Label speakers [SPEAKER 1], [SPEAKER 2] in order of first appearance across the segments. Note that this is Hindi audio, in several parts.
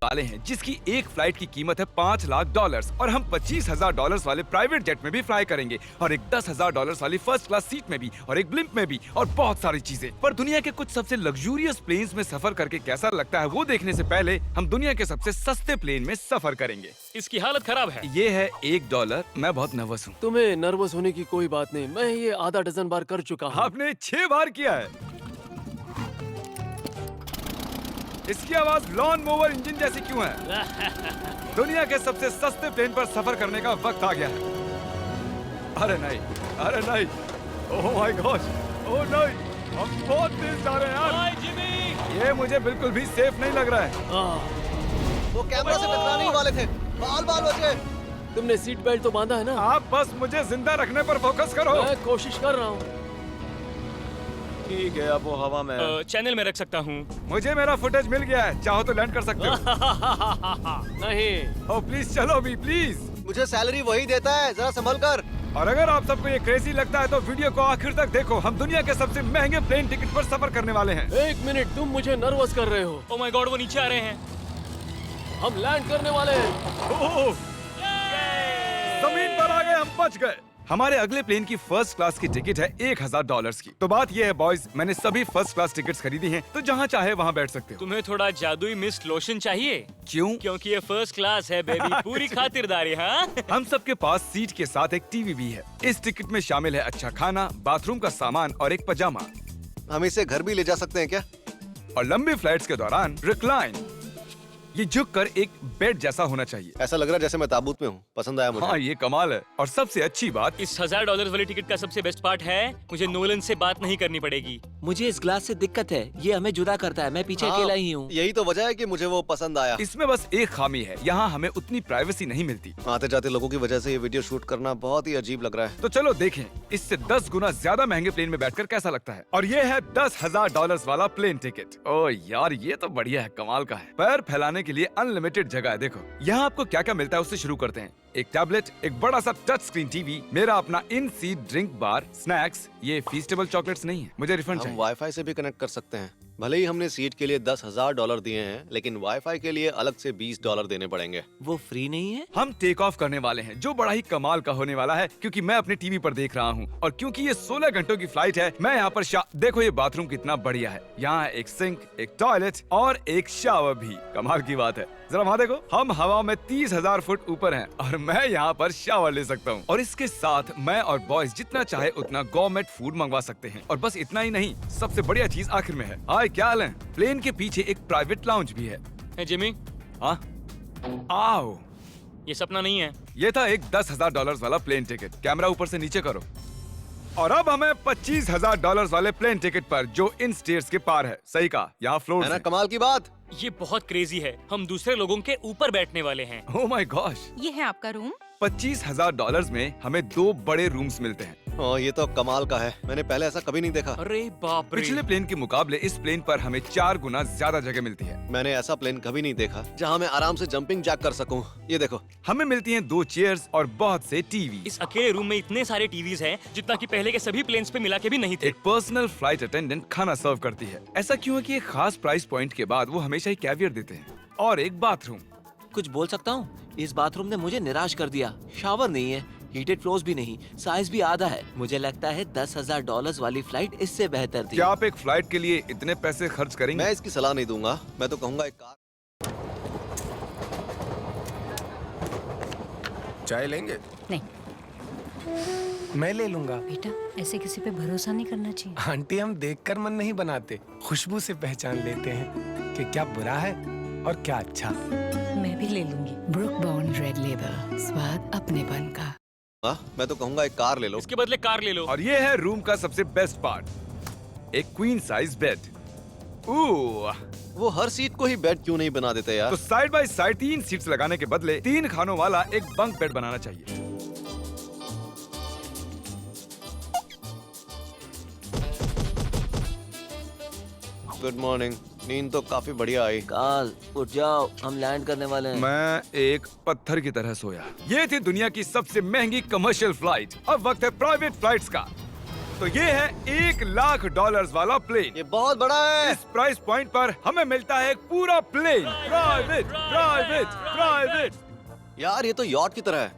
[SPEAKER 1] वाले हैं जिसकी एक फ्लाइट की कीमत है $5 लाख और हम $25,000 वाले प्राइवेट जेट में भी फ्लाई करेंगे और एक $10,000 वाली फर्स्ट क्लास सीट में भी और एक ब्लिम्प में भी और बहुत सारी चीजें। पर दुनिया के कुछ सबसे लग्जूरियस प्लेन्स में सफर करके कैसा लगता है वो देखने से पहले हम दुनिया के सबसे सस्ते प्लेन में सफर करेंगे।
[SPEAKER 2] इसकी हालत खराब है।
[SPEAKER 1] ये है $1। मैं बहुत नर्वस हूँ।
[SPEAKER 3] तुम्हें नर्वस होने की कोई बात नहीं, मैं ये आधा डजन बार कर चुका हूँ।
[SPEAKER 1] आपने 6 बार किया है। इसकी आवाज लॉन मोवर इंजन जैसी क्यों है? दुनिया के सबसे सस्ते प्लेन पर सफर करने का वक्त आ गया है। अरे नहीं, अरे नहीं, ओह माय गॉड, ओह नहीं, हम बहुत तेज जा रहे हैं यार।
[SPEAKER 2] हाय जिमी!
[SPEAKER 1] ये मुझे बिल्कुल भी सेफ नहीं लग रहा है।
[SPEAKER 4] वो कैमरा से टकराने ही वाले थे। बाल बाल बचे।
[SPEAKER 3] तुमने सीट बेल्ट तो बांधा है ना?
[SPEAKER 1] आप बस मुझे जिंदा रखने पर फोकस करो।
[SPEAKER 3] मैं कोशिश कर रहा हूँ।
[SPEAKER 4] ठीक है, अब वो हवा में है।
[SPEAKER 2] चैनल में रख सकता हूँ।
[SPEAKER 1] मुझे मेरा फुटेज मिल गया है, चाहो तो लैंड कर सकते हो।
[SPEAKER 3] नहीं।
[SPEAKER 1] ओह प्लीज चलो भी प्लीज।
[SPEAKER 4] मुझे सैलरी वही देता है, जरा संभल कर।
[SPEAKER 1] और अगर आप सबको ये क्रेजी लगता है तो वीडियो को आखिर तक देखो। हम दुनिया के सबसे महंगे प्लेन टिकट पर सफर करने वाले हैं।
[SPEAKER 3] 1 मिनट, तुम मुझे नर्वस कर रहे हो।
[SPEAKER 2] ओह माय गॉड, वो नीचे आ रहे हैं।
[SPEAKER 3] हम लैंड करने वाले हैं।
[SPEAKER 1] ओह, जमीन पर आ गए, हम बच गए। हमारे अगले प्लेन की फर्स्ट क्लास की टिकट है $1,000 की। तो बात ये है बॉयज, मैंने सभी फर्स्ट क्लास टिकट्स खरीदी हैं, तो जहाँ चाहे वहाँ बैठ सकते हो।
[SPEAKER 2] तुम्हें थोड़ा जादुई मिस्ट लोशन चाहिए?
[SPEAKER 1] क्यों?
[SPEAKER 2] क्योंकि ये फर्स्ट क्लास है बेबी, पूरी खातिरदारी। हाँ,
[SPEAKER 1] हम सबके पास सीट के साथ एक टीवी भी है। इस टिकट में शामिल है अच्छा खाना, बाथरूम का सामान और एक पजामा।
[SPEAKER 4] हम इसे घर भी ले जा सकते हैं क्या?
[SPEAKER 1] और लंबी फ्लाइट्स के दौरान रिक्लाइन, ये झुककर एक बेड जैसा होना चाहिए।
[SPEAKER 4] ऐसा लग रहा है जैसे मैं ताबूत में हूँ। पसंद आया मुझे।
[SPEAKER 1] हाँ ये कमाल है। और सबसे अच्छी बात,
[SPEAKER 2] इस $1,000 वाली टिकट का सबसे बेस्ट पार्ट है मुझे नोलन से बात नहीं करनी पड़ेगी।
[SPEAKER 5] मुझे इस ग्लास से दिक्कत है, ये हमें जुदा करता है। मैं पीछे
[SPEAKER 4] हाँ,
[SPEAKER 5] अकेला ही हूँ।
[SPEAKER 4] यही तो वजह है कि मुझे वो पसंद आया।
[SPEAKER 1] इसमें बस एक खामी है, यहाँ हमें उतनी प्राइवेसी नहीं मिलती।
[SPEAKER 4] आते जाते लोगों की वजह से ये वीडियो शूट करना बहुत ही अजीब लग रहा है।
[SPEAKER 1] तो चलो देखें इससे 10 गुना ज्यादा महंगे प्लेन में बैठकर कैसा लगता है। और ये है $10,000 वाला प्लेन टिकट। ओह यार ये तो बढ़िया है, कमाल का है। पैर फैलाने के लिए अनलिमिटेड जगह है। देखो यहाँ आपको क्या क्या मिलता है उससे शुरू करते हैं। एक टैबलेट, एक बड़ा सा टच स्क्रीन टीवी, मेरा अपना इन सीट ड्रिंक बार, स्नैक्स। ये फीस्टेबल चॉकलेट्स नहीं है, मुझे रिफंड
[SPEAKER 4] हम
[SPEAKER 1] चाहिए।
[SPEAKER 4] वाईफाई से भी कनेक्ट कर सकते हैं। भले ही हमने सीट के लिए $10,000 दिए हैं, लेकिन वाईफाई के लिए अलग से $20 देने पड़ेंगे।
[SPEAKER 5] वो फ्री नहीं है?
[SPEAKER 1] हम टेक ऑफ करने वाले हैं, जो बड़ा ही कमाल का होने वाला है, क्योंकि मैं अपने टीवी पर देख रहा हूँ और क्योंकि ये 16 घंटों की फ्लाइट है। मैं यहाँ पर देखो ये बाथरूम कितना बढ़िया है। यहाँ एक सिंक, एक टॉयलेट और एक शावर भी। कमाल की बात है, जरा वहाँ देखो, हम हवा में 30,000 फुट ऊपर हैं और मैं यहाँ पर शावर ले सकता हूँ। और इसके साथ मैं और बॉयज जितना चाहे उतना गवर्नमेंट फूड मंगवा सकते हैं। और बस इतना ही नहीं, सबसे बढ़िया चीज आखिर में है। हाय क्या हाल है? प्लेन के पीछे एक प्राइवेट लाउंज भी है।
[SPEAKER 2] है जिमी,
[SPEAKER 1] हाँ, आओ।
[SPEAKER 2] ये सपना नहीं है।
[SPEAKER 1] ये था एक $10,000 वाला प्लेन टिकट। कैमरा ऊपर से नीचे करो। और अब हमें $25,000 वाले प्लेन टिकट पर, जो इन स्टेयर्स के पार है। सही कहा, यहाँ फ्लोर
[SPEAKER 4] है ना
[SPEAKER 1] है।
[SPEAKER 4] कमाल की बात?
[SPEAKER 2] ये बहुत क्रेजी है, हम दूसरे लोगों के ऊपर बैठने वाले हैं।
[SPEAKER 1] Oh my gosh.
[SPEAKER 6] ये है आपका रूम।
[SPEAKER 1] $25,000 में हमें 2 बड़े रूम्स मिलते हैं।
[SPEAKER 4] ओह, ये तो कमाल का है। मैंने पहले ऐसा कभी नहीं देखा।
[SPEAKER 2] अरे बाप रे!
[SPEAKER 1] पिछले प्लेन के मुकाबले इस प्लेन पर हमें 4 गुना ज्यादा जगह मिलती है।
[SPEAKER 4] मैंने ऐसा प्लेन कभी नहीं देखा जहाँ मैं आराम से जंपिंग जैक कर सकूं। ये देखो,
[SPEAKER 1] हमें मिलती हैं 2 चेयर्स और बहुत से टीवी।
[SPEAKER 2] इस अकेले रूम में इतने सारे टीवीज हैं जितना कि पहले के सभी प्लेन्स पे मिला के भी नहीं थे।
[SPEAKER 1] एक पर्सनल फ्लाइट अटेंडेंट खाना सर्व करती है। ऐसा क्यों है कि एक खास प्राइस पॉइंट के बाद वो हमेशा ही कैवियर देते हैं। और एक बाथरूम।
[SPEAKER 5] कुछ बोल सकता हूँ? इस बाथरूम ने मुझे निराश कर दिया। शावर नहीं है, हीटेड फ्लोर्स भी नहीं, साइज भी आधा है। मुझे लगता है $10,000 वाली फ्लाइट इससे बेहतर थी।
[SPEAKER 1] क्या आप एक फ्लाइट के लिए इतने पैसे खर्च करेंगे?
[SPEAKER 4] मैं इसकी सलाह नहीं दूंगा। मैं तो कहूँगा एक कार।
[SPEAKER 7] चाय लेंगे?
[SPEAKER 6] नहीं
[SPEAKER 7] मैं ले लूंगा।
[SPEAKER 6] बेटा, ऐसे किसी पे भरोसा नहीं करना चाहिए।
[SPEAKER 7] आंटी, हम देखकर मन नहीं बनाते, खुशबू से पहचान लेते हैं कि क्या बुरा है और क्या अच्छा।
[SPEAKER 6] मैं भी ले लूंगी।
[SPEAKER 8] ब्रुक बॉन्ड रेड लेबल, स्वाद अपनेपन का।
[SPEAKER 4] मैं तो कहूँगा एक कार ले लो।
[SPEAKER 2] इसके बदले कार ले लो।
[SPEAKER 1] और ये है रूम का सबसे बेस्ट पार्ट, एक क्वीन साइज बेड।
[SPEAKER 4] वो हर सीट को ही बेड क्यों नहीं बना देते यार?
[SPEAKER 1] तो साइड बाय साइड 3 सीट्स लगाने के बदले 3 खानों वाला एक बंक बेड बनाना चाहिए।
[SPEAKER 4] Good morning. नींद तो काफी बढ़िया आई।
[SPEAKER 5] काल उठ जाओ, हम लैंड करने वाले हैं।
[SPEAKER 1] मैं एक पत्थर की तरह सोया। ये थी दुनिया की सबसे महंगी कमर्शियल फ्लाइट। अब वक्त है प्राइवेट फ्लाइट्स का। तो ये है $1,00,000 वाला प्लेन।
[SPEAKER 4] ये बहुत बड़ा है।
[SPEAKER 1] इस प्राइस पॉइंट पर हमें मिलता है एक पूरा प्लेन। प्राइवेट।
[SPEAKER 4] यार ये तो यॉट की तरह है।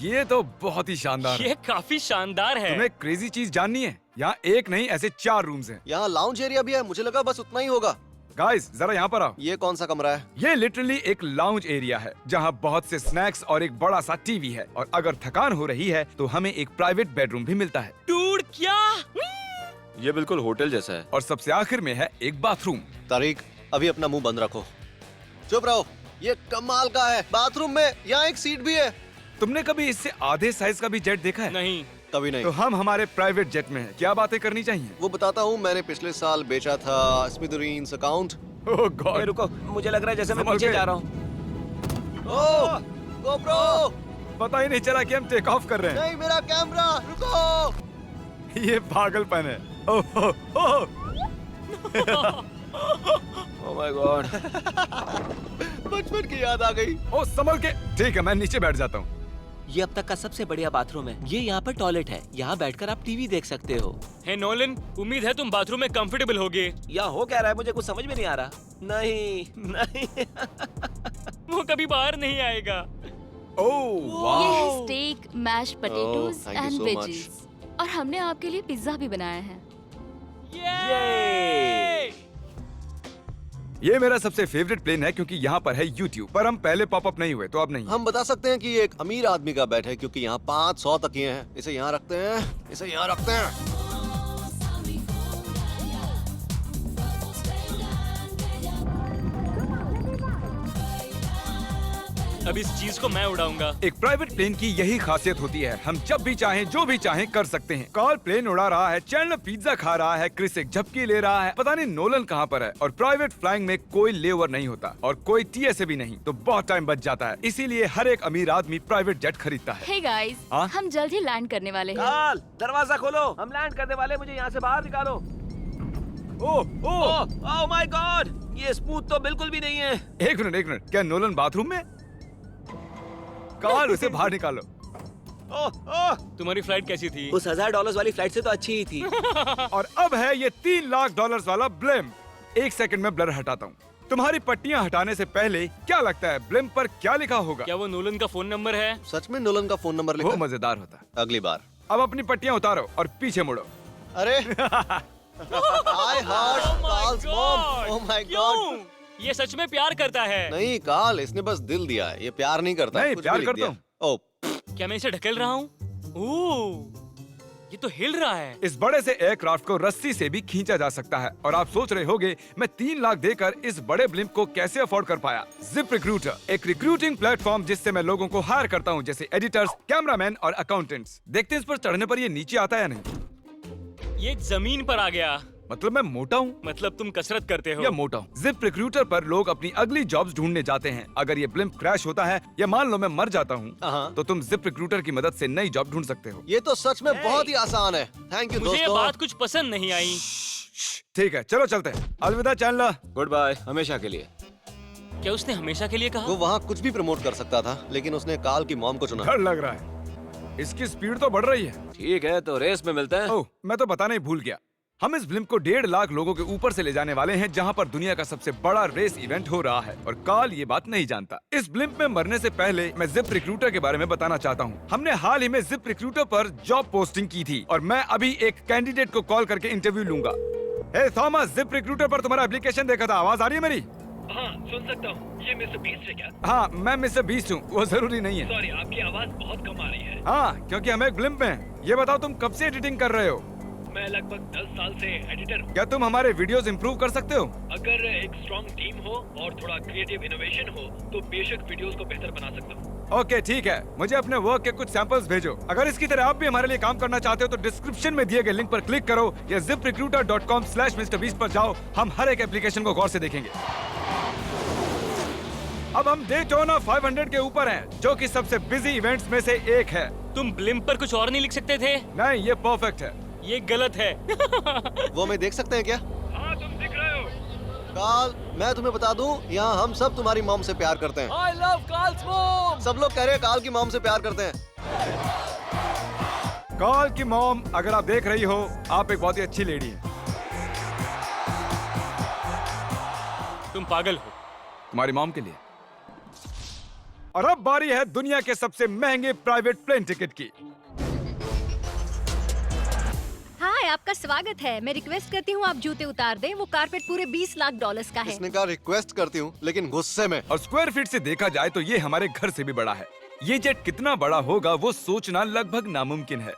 [SPEAKER 1] ये तो बहुत ही शानदार है।
[SPEAKER 2] ये काफी शानदार है।
[SPEAKER 1] तुम्हें क्रेजी चीज जाननी है? यहाँ एक नहीं ऐसे 4 रूम्स हैं।
[SPEAKER 4] यहाँ लाउंज एरिया भी है, मुझे लगा बस उतना ही होगा।
[SPEAKER 1] गाइस जरा यहाँ पर आओ।
[SPEAKER 4] ये कौन सा कमरा है?
[SPEAKER 1] ये लिटरली एक लाउंज एरिया है जहाँ बहुत से स्नैक्स और एक बड़ा सा टीवी है, और अगर थकान हो रही है तो हमें एक प्राइवेट बेडरूम भी मिलता है।
[SPEAKER 2] डूड क्या?
[SPEAKER 9] ये बिल्कुल होटल जैसा है।
[SPEAKER 1] और सबसे आखिर में है एक बाथरूम।
[SPEAKER 4] तारिक अभी अपना मुंह बंद रखो, चुप रहो। ये कमाल का है। बाथरूम में यहाँ एक सीट भी है।
[SPEAKER 1] तुमने कभी इससे आधे साइज का भी जेट देखा है?
[SPEAKER 2] नहीं।
[SPEAKER 4] कभी नहीं।
[SPEAKER 1] तो हम हमारे प्राइवेट जेट में हैं। क्या बातें करनी चाहिए?
[SPEAKER 4] वो बताता हूँ, मैंने पिछले साल बेचा था स्मिथरीन्स अकाउंट।
[SPEAKER 1] ओह गॉड।
[SPEAKER 5] रुको, मुझे लग रहा है जैसे मैं
[SPEAKER 1] संभल
[SPEAKER 5] पीछे
[SPEAKER 1] के।
[SPEAKER 5] जा रहा हूँ।
[SPEAKER 4] ओह गोप्रो,
[SPEAKER 1] पता ही नहीं चला कि हम टेक ऑफ कर रहे हैं।
[SPEAKER 4] नहीं मेरा कैमरा, रुको।
[SPEAKER 1] ये पागलपन है। ओह ओह
[SPEAKER 5] ओह माय गॉड।
[SPEAKER 4] बचपन की याद आ गई।
[SPEAKER 1] ओह संभल के। ठीक है मैं नीचे बैठ जाता हूँ।
[SPEAKER 5] ये अब तक का सबसे बढ़िया बाथरूम है। ये यहाँ पर टॉयलेट है। यहाँ बैठकर आप टीवी देख सकते हो।
[SPEAKER 2] हे नोलन, उम्मीद है तुम बाथरूम में कंफर्टेबल होगे।
[SPEAKER 5] यहाँ हो क्या रहा है मुझे कुछ समझ में नहीं आ रहा। नहीं।
[SPEAKER 2] वो कभी बाहर नहीं आएगा।
[SPEAKER 1] ओह
[SPEAKER 10] ये
[SPEAKER 1] वाह।
[SPEAKER 10] है steak, mash potatoes
[SPEAKER 4] thank you
[SPEAKER 10] and
[SPEAKER 4] so
[SPEAKER 10] veggies. और हमने आपके लिए पिज्जा भी बनाया है।
[SPEAKER 1] ये मेरा सबसे फेवरेट प्लेन है क्योंकि यहाँ पर है YouTube। पर हम पहले पॉपअप नहीं हुए तो अब नहीं।
[SPEAKER 4] हम बता सकते हैं कि ये एक अमीर आदमी का बेड है क्योंकि यहाँ 500 तकिए हैं। इसे यहाँ रखते हैं, इसे यहाँ रखते हैं।
[SPEAKER 2] अब इस चीज को मैं उड़ाऊंगा।
[SPEAKER 1] एक प्राइवेट प्लेन की यही खासियत होती है, हम जब भी चाहें जो भी चाहें कर सकते हैं। कार्ल प्लेन उड़ा रहा है, चैंडलर पिज्जा खा रहा है, क्रिस एक झपकी ले रहा है, पता नहीं नोलन कहाँ पर है। और प्राइवेट फ्लाइंग में कोई लेओवर नहीं होता और कोई TSA भी नहीं, तो बहुत टाइम बच जाता है। इसीलिए हर एक अमीर आदमी प्राइवेट जेट खरीदता है।
[SPEAKER 10] हे गाइस,
[SPEAKER 1] हाँ?
[SPEAKER 10] हम जल्द ही लैंड करने वाले हैं।
[SPEAKER 5] काल, दरवाजा खोलो, हम लैंड करने वाले। मुझे यहाँ से बाहर निकालो।
[SPEAKER 1] ओह ओह
[SPEAKER 5] ओह माय गॉड, ये स्मूथ तो बिल्कुल भी नहीं है।
[SPEAKER 1] एक मिनट, क्या नोलन बाथरूम में? कार्ल उसे बाहर निकालो।
[SPEAKER 5] ओह,
[SPEAKER 2] तुम्हारी फ्लाइट कैसी थी?
[SPEAKER 5] उस $1000 वाली फ्लाइट से तो अच्छी ही थी।
[SPEAKER 1] और अब है ये $3,00,000 वाला ब्लिम। एक सेकंड में ब्लर हटाता हूँ। तुम्हारी पट्टियाँ हटाने से पहले क्या लगता है ब्लिम पर क्या लिखा होगा?
[SPEAKER 2] क्या वो नोलन का फोन नंबर है?
[SPEAKER 4] सच में नोलन का फोन नंबर लिखा
[SPEAKER 1] वो
[SPEAKER 4] है?
[SPEAKER 1] मजेदार होता।
[SPEAKER 4] अगली बार।
[SPEAKER 1] अब अपनी पट्टियाँ उतारो और पीछे मुड़ो।
[SPEAKER 4] अरे I heard Carl's mom. Oh my God.
[SPEAKER 2] क्यों? ये सच में प्यार करता है?
[SPEAKER 4] नहीं कार्ल, इसने बस दिल दिया है। ये प्यार नहीं करता।
[SPEAKER 1] नहीं,
[SPEAKER 4] कुछ
[SPEAKER 1] प्यार
[SPEAKER 4] भी लिख
[SPEAKER 1] करता
[SPEAKER 4] दिया।
[SPEAKER 1] हूँ।
[SPEAKER 4] ओह,
[SPEAKER 2] क्या मैं इसे ढकेल रहा हूँ? ओह, ये तो हिल रहा है।
[SPEAKER 1] इस बड़े से एयरक्राफ्ट को रस्सी से भी खींचा जा सकता है। और आप सोच रहे होंगे मैं 3 लाख देकर इस बड़े ब्लिम्प को कैसे अफोर्ड कर पाया। जिप रिक्रूटर, एक रिक्रूटिंग प्लेटफॉर्म जिससे मैं लोगों को हायर करता हूँ, जैसे एडिटर्स, कैमरामैन और अकाउंटेंट्स। देखते हैं इस पर चढ़ने पर ये नीचे आता है या नहीं।
[SPEAKER 2] ये जमीन पर आ गया।
[SPEAKER 1] मतलब मैं मोटा हूँ
[SPEAKER 2] मतलब तुम कसरत करते हो?
[SPEAKER 1] या मोटा हूँ। जिप रिक्रूटर पर लोग अपनी अगली जॉब्स ढूंढने जाते हैं। अगर ये ब्लिम्प क्रैश होता है या मान लो मैं मर जाता हूँ,
[SPEAKER 4] हाँ।
[SPEAKER 1] तो तुम जिप रिक्रूटर की मदद से नई जॉब ढूंढ सकते हो।
[SPEAKER 4] ये तो सच में बहुत ही आसान है। थैंक यू
[SPEAKER 2] मुझे ये
[SPEAKER 4] दोस्तों।
[SPEAKER 2] बात कुछ पसंद नहीं आई।
[SPEAKER 1] ठीक है चलो चलते हैं। अलविदा चैंडलर।
[SPEAKER 9] गुड बाय, हमेशा के लिए।
[SPEAKER 2] क्या उसने हमेशा के लिए कहा?
[SPEAKER 4] वो वहाँ कुछ भी प्रमोट कर सकता था, लेकिन उसने कार्ल की मॉम को चुना।
[SPEAKER 1] डर लग रहा है। इसकी स्पीड तो बढ़ रही है।
[SPEAKER 9] ठीक है तो रेस में मिलते हैं।
[SPEAKER 1] ओह, मैं तो बताना ही भूल गया। हम इस ब्लिम्प को 1.5 लाख लोगों के ऊपर से ले जाने वाले हैं, जहां पर दुनिया का सबसे बड़ा रेस इवेंट हो रहा है। और कार्ल ये बात नहीं जानता। इस ब्लिम्प में मरने से पहले मैं जिप रिक्रूटर के बारे में बताना चाहता हूँ। हमने हाल ही में जिप रिक्रूटर पर जॉब पोस्टिंग की थी और मैं अभी एक कैंडिडेट को कॉल करके इंटरव्यू लूंगा। हे थॉमस, जिप रिक्रूटर पर तुम्हारा एप्लीकेशन देखा था। आवाज आ रही है मेरी?
[SPEAKER 11] हाँ, सुन सकता हूँ। ये मिस्टर बीस्ट है क्या?
[SPEAKER 1] हाँ, मैं मिस्टर बीस्ट हूँ। वो जरूरी नहीं है।
[SPEAKER 11] सॉरी, आपकी आवाज बहुत कम आ रही है।
[SPEAKER 1] हाँ, क्योंकि हम एक ब्लिम्प में हैं। ये बताओ तुम कब से एडिटिंग कर रहे हो?
[SPEAKER 11] मैं लगभग 10 साल से एडिटर हूँ।
[SPEAKER 1] क्या तुम हमारे वीडियोस इंप्रूव कर सकते हो?
[SPEAKER 11] अगर एक स्ट्रॉन्ग टीम हो और थोड़ा क्रिएटिव इनोवेशन हो तो बेशक वीडियोस को बेहतर बना सकता हूँ।
[SPEAKER 1] ओके ठीक है, मुझे अपने वर्क के कुछ सैंपल्स भेजो। अगर इसकी तरह आप भी हमारे लिए काम करना चाहते हो तो डिस्क्रिप्शन में दिए गए लिंक पर क्लिक करो या ziprecruiter.com/MrBeast पर जाओ। हम हर एक एप्लीकेशन को गौर से देखेंगे। अब हम डेटोना 500 के ऊपर हैं, जो कि सबसे बिजी इवेंट्स में से एक है।
[SPEAKER 2] तुम ब्लिम्प पर कुछ और नहीं लिख सकते थे?
[SPEAKER 1] नहीं, ये परफेक्ट है।
[SPEAKER 2] ये गलत है।
[SPEAKER 4] वो हमें देख सकते हैं क्या?
[SPEAKER 11] हाँ, तुम दिख रहे हो।
[SPEAKER 4] कार्ल, मैं तुम्हें बता दूं, यहाँ हम सब तुम्हारी मॉम से प्यार करते हैं।
[SPEAKER 3] I love Carl's mom.
[SPEAKER 4] सब लोग कह रहे हैं कार्ल की मॉम से प्यार करते हैं।
[SPEAKER 1] कॉल की मॉम, अगर आप देख रही हो, आप एक बहुत ही अच्छी लेडी हैं।
[SPEAKER 2] तुम पागल हो।
[SPEAKER 1] तुम्हारी मॉम के लिए। और अब बारी है दुनिया के सबसे महंगे प्राइवेट प्लेन टिकट की।
[SPEAKER 6] हाय, आपका स्वागत है। मैं रिक्वेस्ट करती हूँ आप जूते उतार दें। वो कारपेट पूरे 20 लाख डॉलर्स का है।
[SPEAKER 4] इसने कहा रिक्वेस्ट करती हूँ, लेकिन गुस्से में।
[SPEAKER 1] और स्क्वायर फीट से देखा जाए तो ये हमारे घर से भी बड़ा है। ये जेट कितना बड़ा होगा वो सोचना लगभग नामुमकिन है।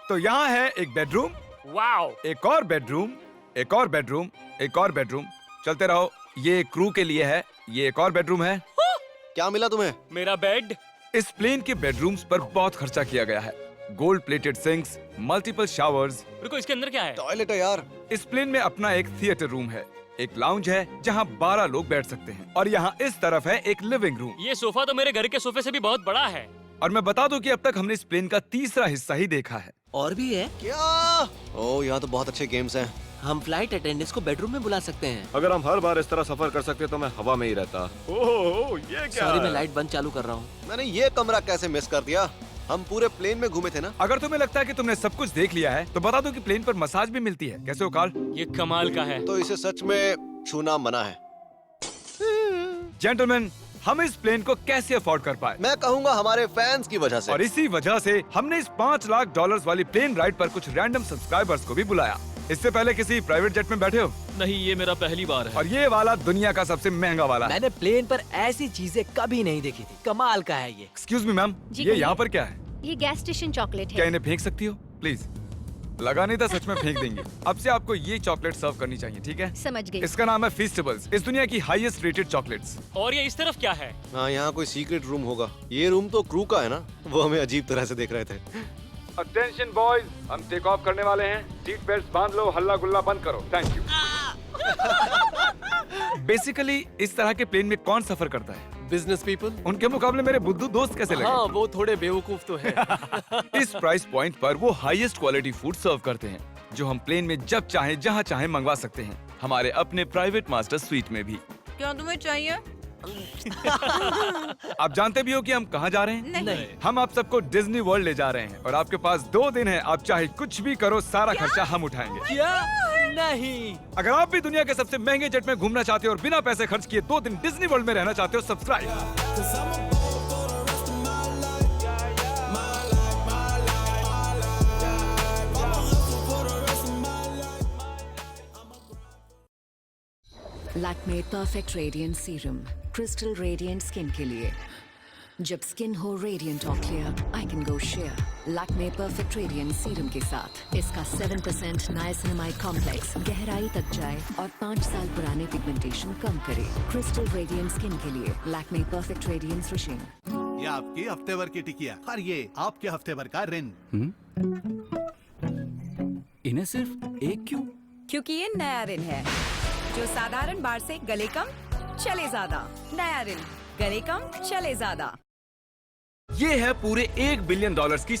[SPEAKER 1] तो यहाँ है एक बेडरूम,
[SPEAKER 2] वाओ,
[SPEAKER 1] एक और बेडरूम, एक और बेडरूम, एक और बेडरूम। चलते रहो। ये क्रू के लिए है। ये एक और बेडरूम है।
[SPEAKER 4] क्या मिला तुम्हें?
[SPEAKER 2] मेरा बेड।
[SPEAKER 1] इस प्लेन के बेडरूम्स पर बहुत खर्चा किया गया है। Gold plated sinks, multiple showers.
[SPEAKER 2] रुको, इसके अंदर क्या है?
[SPEAKER 4] टॉयलेट है यार।
[SPEAKER 1] इस प्लेन में अपना एक थिएटर रूम है, एक लाउंज है जहाँ 12 लोग बैठ सकते हैं, और यहाँ इस तरफ है एक लिविंग रूम।
[SPEAKER 2] ये सोफा तो मेरे घर के सोफे से भी बहुत बड़ा है।
[SPEAKER 1] और मैं बता दूं कि अब तक हमने इस प्लेन का तीसरा हिस्सा ही देखा है।
[SPEAKER 5] और भी है?
[SPEAKER 4] क्या? ओह, यहाँ तो बहुत अच्छे गेम्स हैं।
[SPEAKER 5] हम फ्लाइट अटेंडेंट्स को बेडरूम में बुला सकते हैं।
[SPEAKER 9] अगर हम हर बार इस तरह सफर कर सकते तो मैं हवा में ही रहता। ओह, ये क्या
[SPEAKER 5] सॉरी, मैं
[SPEAKER 9] है?
[SPEAKER 5] लाइट बंद चालू कर रहा हूँ।
[SPEAKER 4] मैंने ये कमरा कैसे मिस कर दिया? हम पूरे प्लेन में घूमे थे ना।
[SPEAKER 1] अगर तुम्हें लगता है कि तुमने सब कुछ देख लिया है तो बता दो कि प्लेन पर मसाज भी मिलती है। कैसे हो कार्ल?
[SPEAKER 2] ये कमाल का है।
[SPEAKER 4] तो इसे सच में छूना मना है।
[SPEAKER 1] जेंटलमैन, हम इस प्लेन को कैसे अफोर्ड कर पाए?
[SPEAKER 4] मैं कहूँगा हमारे फैंस की वजह से।
[SPEAKER 1] और इसी वजह से हमने इस 5 लाख डॉलर्स वाली प्लेन राइड पर कुछ रैंडम सब्सक्राइबर्स को भी बुलाया। इससे पहले किसी प्राइवेट जेट में बैठे हो?
[SPEAKER 11] नहीं, ये मेरा पहली बार है।
[SPEAKER 1] और ये वाला दुनिया का सबसे महंगा वाला है।
[SPEAKER 12] मैंने प्लेन पर ऐसी चीजें कभी नहीं देखी थी। कमाल का है ये।
[SPEAKER 1] एक्सक्यूज मी मैम,
[SPEAKER 6] जी
[SPEAKER 1] ये
[SPEAKER 6] कहिए।
[SPEAKER 1] यहाँ पर क्या है?
[SPEAKER 6] ये गैस स्टेशन चॉकलेट
[SPEAKER 1] क्या
[SPEAKER 6] है।
[SPEAKER 1] इन्हें फेंक सकती हो प्लीज? लगा नहीं था, सच में फेंक देंगे। अब से आपको ये चॉकलेट सर्व करनी चाहिए, ठीक है?
[SPEAKER 6] समझ गई।
[SPEAKER 1] इसका नाम है फीस्टेबल्स, इस दुनिया की हाईएस्ट रेटेड चॉकलेट्स।
[SPEAKER 2] और ये इस तरफ क्या है?
[SPEAKER 4] हाँ, यहाँ कोई सीक्रेट रूम होगा। ये रूम तो क्रू का है ना, वो हमें अजीब तरह से देख रहे थे।
[SPEAKER 1] अटेंशन बॉयज, हम टेक ऑफ करने वाले हैं। सीट बेल्ट बांध लो, हल्ला गुल्ला बंद करो। Thank you. बेसिकली इस तरह के प्लेन में कौन सफर करता है?
[SPEAKER 3] Business people.
[SPEAKER 1] उनके मुकाबले मेरे बुद्धू दोस्त कैसे लगे?
[SPEAKER 3] हाँ, वो थोड़े बेवकूफ तो है।
[SPEAKER 1] इस प्राइस पॉइंट पर वो हाईएस्ट क्वालिटी फूड सर्व करते हैं, जो हम प्लेन में जब चाहे जहाँ चाहे मंगवा सकते हैं, हमारे अपने प्राइवेट मास्टर स्वीट में भी।
[SPEAKER 6] क्या तुम्हें चाहिए?
[SPEAKER 1] आप जानते भी हो कि हम कहाँ जा रहे हैं?
[SPEAKER 6] नहीं।
[SPEAKER 1] हम आप सबको डिज्नी वर्ल्ड ले जा रहे हैं, और आपके पास 2 दिन है। आप चाहे कुछ भी करो, सारा खर्चा हम उठाएंगे।
[SPEAKER 12] क्या? नहीं।
[SPEAKER 1] अगर आप भी दुनिया के सबसे महंगे जेट में घूमना चाहते हो और बिना पैसे खर्च किए 2 दिन डिज्नी वर्ल्ड में रहना चाहते हो, subscribe.
[SPEAKER 8] Lakme perfect radiant serum, crystal radiant skin के लिए। जब स्किन हो रेडिएंट और clear, I can go share. Lakme perfect radiant serum के साथ इसका 7% नाइसिनामाइड कॉम्प्लेक्स गहराई तक जाए और 5 साल पुराने पिगमेंटेशन कम करे। क्रिस्टल रेडिएंट स्किन के लिए लैक्मे परफेक्ट रेडिएंट रिशिंग।
[SPEAKER 13] ये आपकी हफ्ते भर की टिकिया और ये आपके हफ्ते भर का रिन।
[SPEAKER 12] इन्हें सिर्फ एक क्यों?
[SPEAKER 6] क्योंकि ये नया रिन है जो साधारण बार से गले कम चले ज्यादा। नया रिन, गले कम चले ज्यादा।
[SPEAKER 1] ये है पूरे $1 बिलियन की